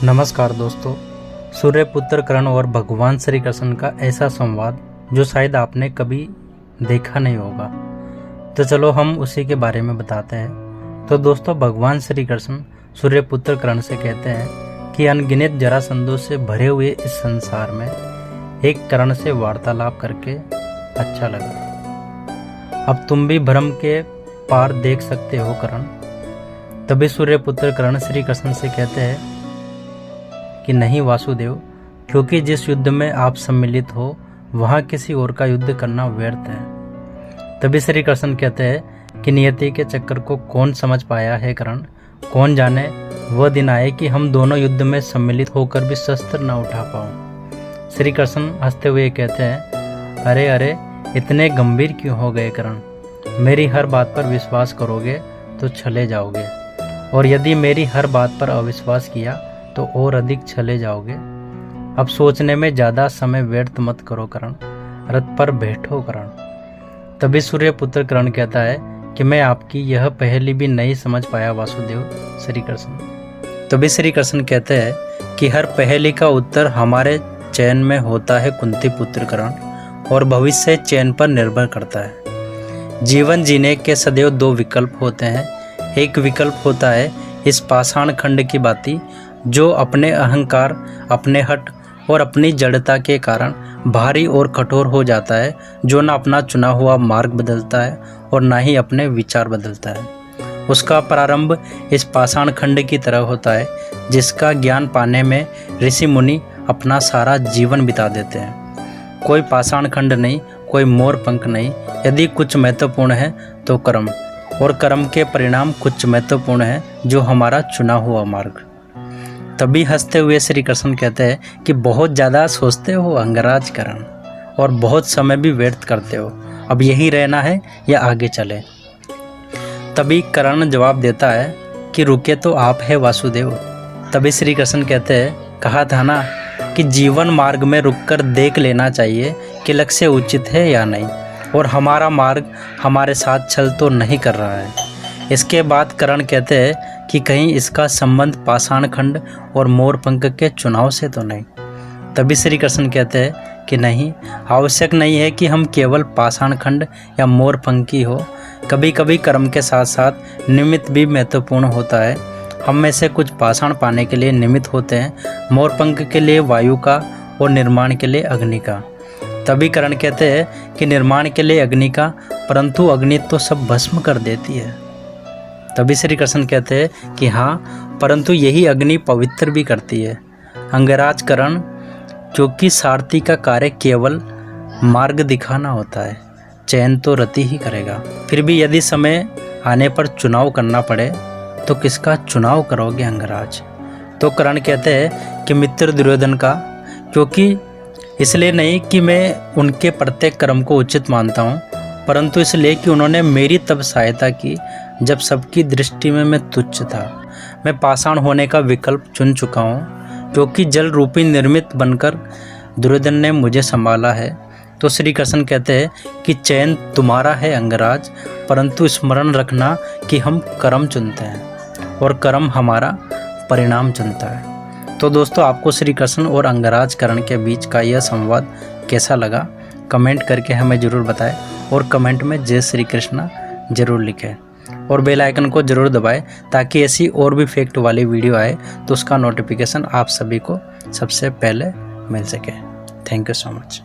नमस्कार दोस्तों, सूर्यपुत्र कर्ण और भगवान श्री कृष्ण का ऐसा संवाद जो शायद आपने कभी देखा नहीं होगा। तो चलो हम उसी के बारे में बताते हैं। तो दोस्तों, भगवान श्री कृष्ण सूर्यपुत्र कर्ण से कहते हैं कि अनगिनत जरासंधों से भरे हुए इस संसार में एक कर्ण से वार्तालाप करके अच्छा लगा। अब तुम भी भ्रम के पार देख सकते हो कर्ण। तभी सूर्यपुत्र कर्ण श्री कृष्ण से कहते हैं कि नहीं वासुदेव, क्योंकि जिस युद्ध में आप सम्मिलित हो वहां किसी और का युद्ध करना व्यर्थ है। तभी श्री कृष्ण कहते हैं कि नियति के चक्कर को कौन समझ पाया है कर्ण। कौन जाने वह दिन आए कि हम दोनों युद्ध में सम्मिलित होकर भी शस्त्र न उठा पाओ। श्री कृष्ण हंसते हुए कहते हैं, अरे अरे इतने गंभीर क्यों हो गए कर्ण। मेरी हर बात पर विश्वास करोगे तो छले जाओगे, और यदि मेरी हर बात पर अविश्वास किया तो और अधिक छले जाओगे। अब सोचने में ज्यादा समय व्यर्थ मत करो कर्ण, रथ पर बैठो कर्ण। तभी सूर्यपुत्र कर्ण कहता है कि मैं आपकी यह पहेली भी नहीं समझ पाया वासुदेव श्री कृष्ण। तभी श्री कृष्ण कहते हैं कि हर पहेली का उत्तर हमारे चयन में होता है कुंती पुत्र कर्ण, और भविष्य चयन पर निर्भर करता है। जीवन जीने के सदैव दो विकल्प होते हैं। एक विकल्प होता है इस पाषाण खंड की बाती, जो अपने अहंकार, अपने हट और अपनी जड़ता के कारण भारी और कठोर हो जाता है, जो ना अपना चुना हुआ मार्ग बदलता है और ना ही अपने विचार बदलता है। उसका प्रारंभ इस पाषाण खंड की तरह होता है, जिसका ज्ञान पाने में ऋषि मुनि अपना सारा जीवन बिता देते हैं। कोई पाषाण खंड नहीं, कोई मोर पंख नहीं। यदि कुछ महत्वपूर्ण है तो कर्म, और कर्म के परिणाम कुछ महत्वपूर्ण है, जो हमारा चुना हुआ मार्ग। तभी हंसते हुए श्री कृष्ण कहते हैं कि बहुत ज़्यादा सोचते हो अंगराज कर्ण, और बहुत समय भी व्यर्थ करते हो। अब यही रहना है या आगे चले। तभी कर्ण जवाब देता है कि रुके तो आप है वासुदेव। तभी श्री कृष्ण कहते हैं, कहा था ना कि जीवन मार्ग में रुककर देख लेना चाहिए कि लक्ष्य उचित है या नहीं, और हमारा मार्ग हमारे साथ छल तो नहीं कर रहा है। इसके बाद कर्ण कहते हैं कि कहीं इसका संबंध पाषाण खंड और मोरपंख के चुनाव से तो नहीं। तभी श्री कृष्ण कहते हैं कि नहीं, आवश्यक नहीं है कि हम केवल पाषाण खंड या मोरपंखी हो। कभी कभी कर्म के साथ साथ निमित्त भी महत्वपूर्ण होता है। हम में से कुछ पाषाण पाने के लिए निमित्त होते हैं, मोरपंख के लिए वायु का और निर्माण के लिए अग्नि का। तभी कर्ण कहते हैं कि निर्माण के लिए अग्नि का, परंतु अग्नि तो सब भस्म कर देती है। तभी श्री कृष्ण कहते हैं कि हाँ, परंतु यही अग्नि पवित्र भी करती है। अंगराज कर्ण, क्योंकि सारथी का कार्य केवल मार्ग दिखाना होता है, चयन तो रति ही करेगा। फिर भी यदि समय आने पर चुनाव करना पड़े तो किसका चुनाव करोगे अंगराज। तो कर्ण कहते हैं कि मित्र दुर्योधन का, क्योंकि इसलिए नहीं कि मैं उनके प्रत्येक कर्म को उचित मानता हूँ, परंतु इसलिए कि उन्होंने मेरी तब सहायता की जब सबकी दृष्टि में मैं तुच्छ था। मैं पाषाण होने का विकल्प चुन चुका हूँ, क्योंकि जल रूपी निर्मित बनकर दुर्योधन ने मुझे संभाला है। तो श्री कृष्ण कहते हैं कि चयन तुम्हारा है अंगराज, परंतु स्मरण रखना कि हम कर्म चुनते हैं और कर्म हमारा परिणाम चुनता है। तो दोस्तों, आपको श्री कृष्ण और अंगराज कर्ण के बीच का यह संवाद कैसा लगा, कमेंट करके हमें ज़रूर बताएं, और कमेंट में जय श्री कृष्णा ज़रूर लिखें, और बेल आइकन को ज़रूर दबाएं ताकि ऐसी और भी फैक्ट वाली वीडियो आए तो उसका नोटिफिकेशन आप सभी को सबसे पहले मिल सके। Thank you so much.